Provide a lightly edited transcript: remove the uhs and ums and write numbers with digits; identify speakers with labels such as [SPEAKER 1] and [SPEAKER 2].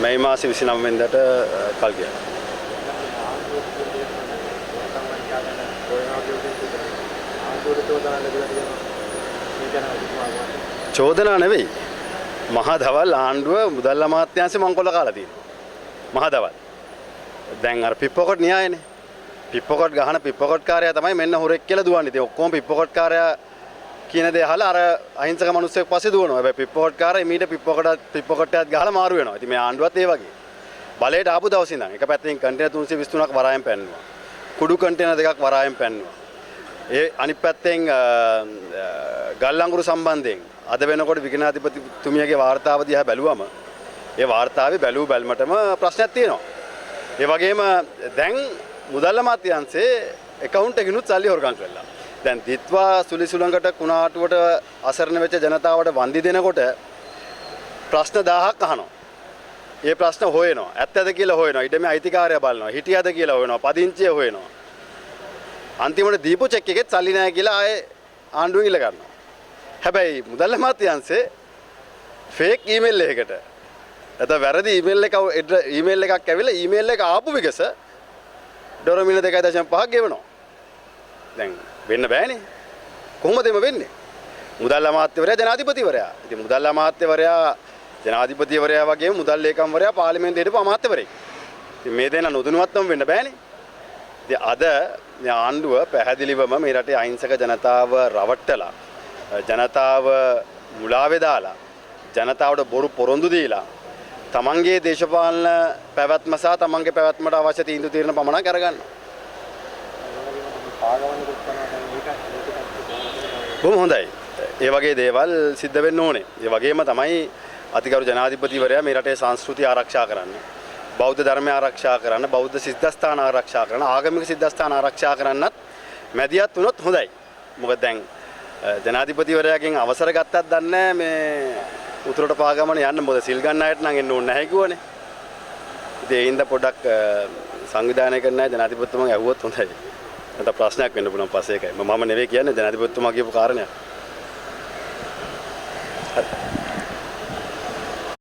[SPEAKER 1] මේ මාසේ 29 වෙනිදාට කල් ගියා. චෝදනා නෙවෙයි. මහා දවල් ආණ්ඩුව මුදල් අමාත්‍යාංශේ මංකොල්ල කාලා තියෙනවා. මහා දවල්. දැන් අර පිප්පොකට් න්‍යායනේ. පිප්පොකට් ගහන පිප්පොකට් කාර්යය තමයි මෙන්න හොරෙක් කියලා දුවන්නේ. ඉතින් ඔක්කොම පිප්පොකට් කාර්යය කියන දේ අහලා අර අහිංසක මිනිස්සෙක් පස්සේ දුවනවා. හැබැයි පිප්පොකට් කාර්යය මීට පිප්පොකට්ටයත් ගහලා මාරු වෙනවා. ඉතින් මේ ආණ්ඩුවත් ඒ වගේ. බලයට ආපු දවස් ඉඳන් එක පැත්තකින් කන්ටේනර් 323ක් වරායෙන් පැන්නුවා. කුඩු කන්ටේනර් දෙකක් වරායෙන් පැන්නුවා. ඒ අනිත් පැත්තෙන් ගල්අඟුරු සම්බන්ධයෙන් අද වෙනකොට විගණාධිපතිතුමියගේ වාර්තාව දිහා බැලුවම ඒ වාර්තාවේ බැලූ බැල්මටම ප්‍රශ්නයක් තියෙනවා. ඒ වගේම දැන් මුදල් අමාත්‍යාංශයේ account එකකිනුත් සල්ලි හොරගම් කළා. දැන් දිත්වා සුලිසුලඟට කුණාටුවට අසරණ වෙච්ච ජනතාවට වන්දි දෙනකොට ප්‍රශ්න 1000ක් අහනවා. ඒ ප්‍රශ්න හොයනවා. ඇත්තද කියලා හොයනවා. ඊට මේ අයිතිකාරය බලනවා. හිටියද කියලා හොයනවා. පදිංචිය හොයනවා. අන්තිමට දීපු චෙක් එකෙත් සල්ලි නැහැ කියලා ආයේ ආණ්ඩුවෙන් ඉල්ල ගන්නවා. හැබැයි මුදල් අමාත්‍යාංශයේ ෆේක් ඊමේල් එකකට නැත්නම් වැරදි ඊමේල් එකක් ඇවිල්ලා ඊමේල් එක ආපු විගස ඩොලර් 2.5ක් ගෙවනවා. දැන් වෙන්න බෑනේ. කොහොමද එම වෙන්නේ? මුදල් අමාත්‍යවරයා ජනාධිපතිවරයා. ඉතින් මුදල් අමාත්‍යවරයා ජනාධිපතිවරයා වගේම මුදල් ලේකම්වරයා පාර්ලිමේන්තුවේ හිටපු අමාත්‍යවරයෙක්. ඉතින් මේ දෙන්න නොදැනුවත්වම වෙන්න බෑනේ. ඉතින් අද මේ ආණ්ඩුව පැහැදිලිවම මේ රටේ අහිංසක ජනතාව රවට්ටලා ජනතාව මුලාවේ දාලා ජනතාවට බොරු පොරොන්දු දීලා තමන්ගේ දේශපාලන පැවැත්ම සහ තමන්ගේ පැවැත්මට අවශ්‍ය තීන්දුව తీරන පමණක් අරගන්නවා. බොහොම හොඳයි. ඒ වගේ දේවල් සිද්ධ වෙන්න ඕනේ. ඒ වගේම තමයි අතිගරු ජනාධිපතිවරයා මේ රටේ සංස්කෘතිය ආරක්ෂා කරන්න, බෞද්ධ ධර්මය ආරක්ෂා කරන්න, බෞද්ධ සිද්ධාස්ථාන ආරක්ෂා කරන්න, ආගමික සිද්ධාස්ථාන ආරක්ෂා කරන්නත් මැදිහත් වුණොත් හොඳයි. මොකද දැන් ජනාධිපතිවරයාගෙන් අවසර ගත්තත් දන්නේ මේ උතුරට පාගමන යන්න. මොකද සිල් ගන්න අයට නම් එන්න ඕනේ නැහැ කිව්වනේ. ඉතින් ඒ හින්දා පොඩ්ඩක් සංවිධානය කරන්න ජනාධිපතිතුමාගෙන් ඇහුවොත් හොඳයි. නැත්නම් ප්‍රශ්නයක් වෙන්න පුළුවන් පස්සේ ඒකයි. මම නෙවෙයි කියන්නේ ජනාධිපතිතුමා කියපු කාරණයක්. හරි.